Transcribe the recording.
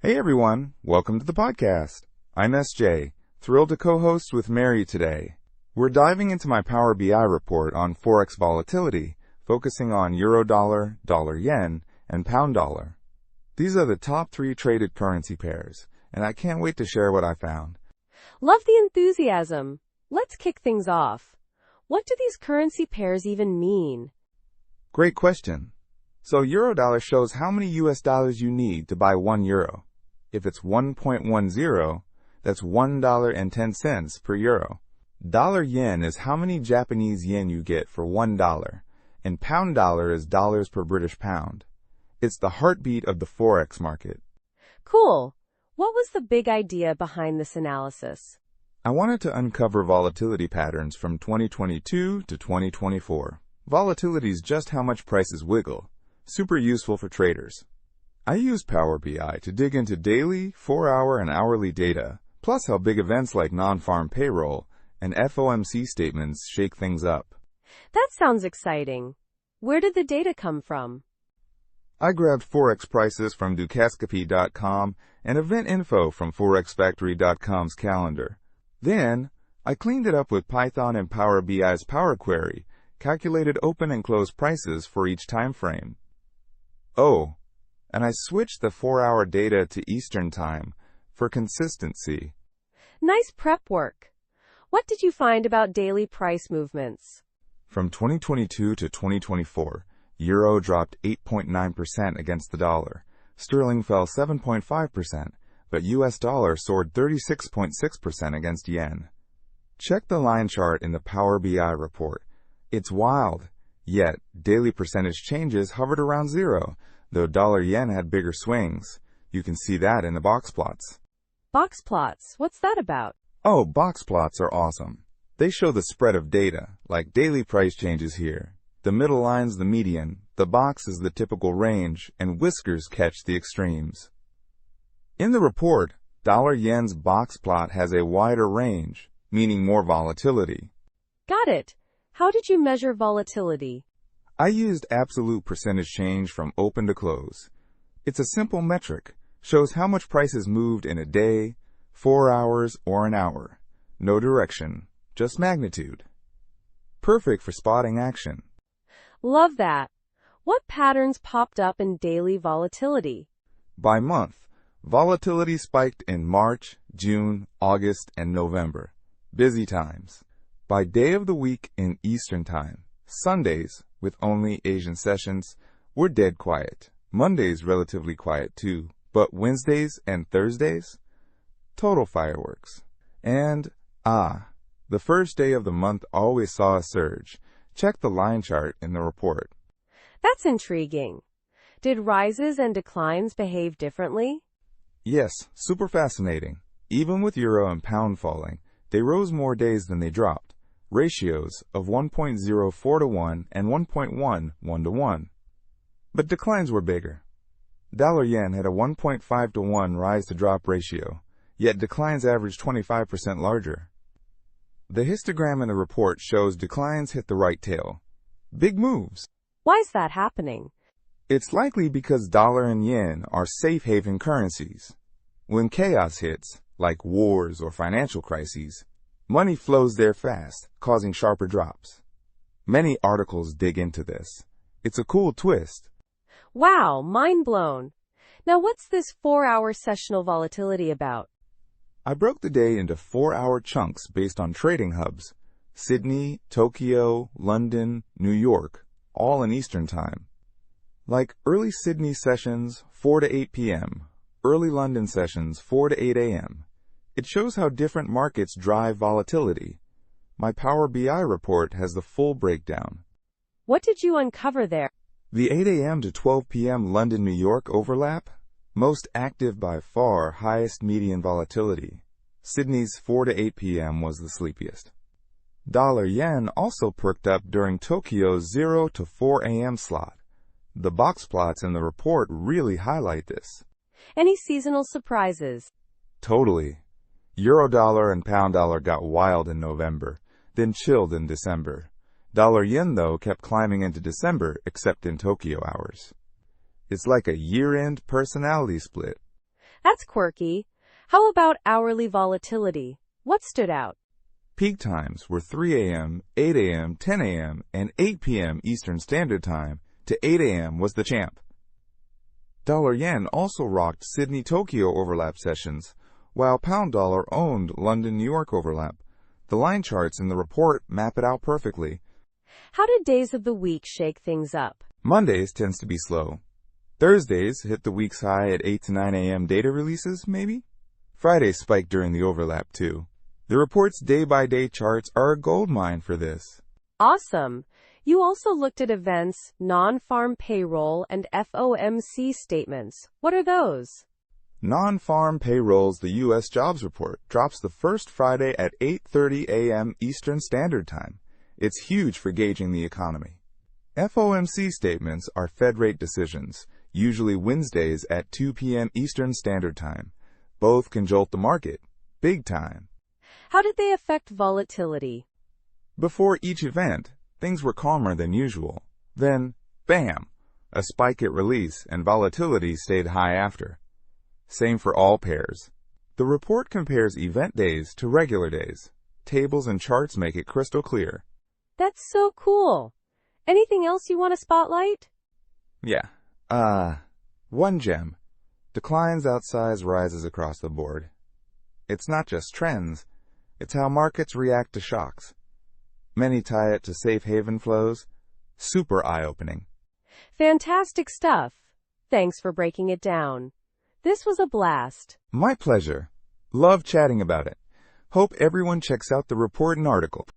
Hey everyone, welcome to the podcast. I'm SJ, thrilled to co-host with Mary today. We're diving into my Power BI report on Forex Volatility, focusing on Euro-Dollar, Dollar-Yen, and Pound-Dollar. These are the top 3 traded currency pairs, and I can't wait to share what I found. Love the enthusiasm. Let's kick things off. What do these currency pairs even mean? Great question. So Euro-Dollar shows how many US dollars you need to buy 1 euro. If it's 1.10, that's $1.10 per euro. Dollar-Yen is how many Japanese yen you get for $1, and Pound-Dollar is dollars per British pound. It's the heartbeat of the Forex market. Cool. What was the big idea behind this analysis? I wanted to uncover volatility patterns from 2022 to 2024. Volatility is just how much prices wiggle. Super useful for traders. I use Power BI to dig into daily, 4-hour, and hourly data, plus how big events like Non-Farm Payroll and FOMC statements shake things up. That sounds exciting. Where did the data come from? I grabbed Forex prices from Dukascopy.com and event info from ForexFactory.com's calendar. Then, I cleaned it up with Python and Power BI's Power Query, calculated open and close prices for each time frame. Oh, and I switched the 4-hour data to Eastern Time for consistency. Nice prep work. What did you find about daily price movements? From 2022 to 2024, Euro dropped 8.9% against the dollar. Sterling fell 7.5%, but US dollar soared 36.6% against yen. Check the line chart in the Power BI report. It's wild. Yet, daily percentage changes hovered around zero, though dollar-yen had bigger swings. You can see that in the box plots. Box plots, what's that about? Oh, box plots are awesome. They show the spread of data, like daily price changes here. The middle line's the median, the box is the typical range, and whiskers catch the extremes. In the report, dollar-yen's box plot has a wider range, meaning more volatility. Got it. How did you measure volatility? I used absolute percentage change from open to close. It's a simple metric, shows how much prices moved in a day, 4 hours, or an hour. No direction, just magnitude. Perfect for spotting action. Love that. What patterns popped up in daily volatility? By month, volatility spiked in March, June, August, and November. Busy times. By day of the week in Eastern Time, Sundays, with only Asian sessions, were dead quiet. Mondays relatively quiet too, but Wednesdays and Thursdays? Total fireworks. And, the first day of the month always saw a surge. Check the line chart in the report. That's intriguing. Did rises and declines behave differently? Yes, super fascinating. Even with euro and pound falling, they rose more days than they dropped. Ratios of 1.04 to 1 and 1.1 1 to 1. But declines were bigger. Dollar-yen had a 1.5 to 1 rise to drop ratio, yet declines averaged 25% larger. The histogram in the report shows declines hit the right tail. Big moves. Why's that happening? It's likely because dollar and yen are safe haven currencies. When chaos hits, like wars or financial crises, money flows there fast, causing sharper drops. Many articles dig into this. It's a cool twist. Wow, mind blown. Now what's this 4-hour sessional volatility about? I broke the day into 4-hour chunks based on trading hubs. Sydney, Tokyo, London, New York, all in Eastern Time. Like early Sydney sessions, 4 to 8 p.m., early London sessions, 4 to 8 a.m. It shows how different markets drive volatility. My Power BI report has the full breakdown. What did you uncover there? The 8 a.m. to 12 p.m. London-New York overlap? Most active by far, highest median volatility. Sydney's 4 to 8 p.m. was the sleepiest. Dollar-yen also perked up during Tokyo's 0 to 4 a.m. slot. The box plots in the report really highlight this. Any seasonal surprises? Totally. Euro-dollar and pound-dollar got wild in November, then chilled in December. Dollar-yen, though, kept climbing into December, except in Tokyo hours. It's like a year-end personality split. That's quirky. How about hourly volatility? What stood out? Peak times were 3 a.m., 8 a.m., 10 a.m., and 8 p.m. Eastern Standard Time to 8 a.m. was the champ. Dollar-yen also rocked Sydney-Tokyo overlap sessions, while pound-dollar owned London-New York overlap. The line charts in the report map it out perfectly. How did days of the week shake things up? Mondays tends to be slow. Thursdays hit the week's high at 8 to 9 a.m. data releases, maybe? Fridays spike during the overlap, too. The report's day-by-day charts are a goldmine for this. Awesome. You also looked at events, Non-Farm Payroll and FOMC statements. What are those? Non-Farm Payrolls, the U.S. jobs report, drops the first Friday at 8:30 a.m. Eastern Standard Time. It's huge for gauging the economy. FOMC statements are Fed rate decisions, usually Wednesdays at 2 p.m. Eastern Standard Time. Both can jolt the market, big time. How did they affect volatility? Before each event, things were calmer than usual. Then, bam, a spike at release and volatility stayed high after. Same for all pairs. The report compares event days to regular days. Tables and charts make it crystal clear. That's so cool. Anything else you want to spotlight? Yeah. One gem. Declines outsize rises across the board. It's not just trends, it's how markets react to shocks. Many tie it to safe haven flows. Super eye-opening. Fantastic stuff. Thanks for breaking it down. This was a blast. My pleasure. Love chatting about it. Hope everyone checks out the report and article.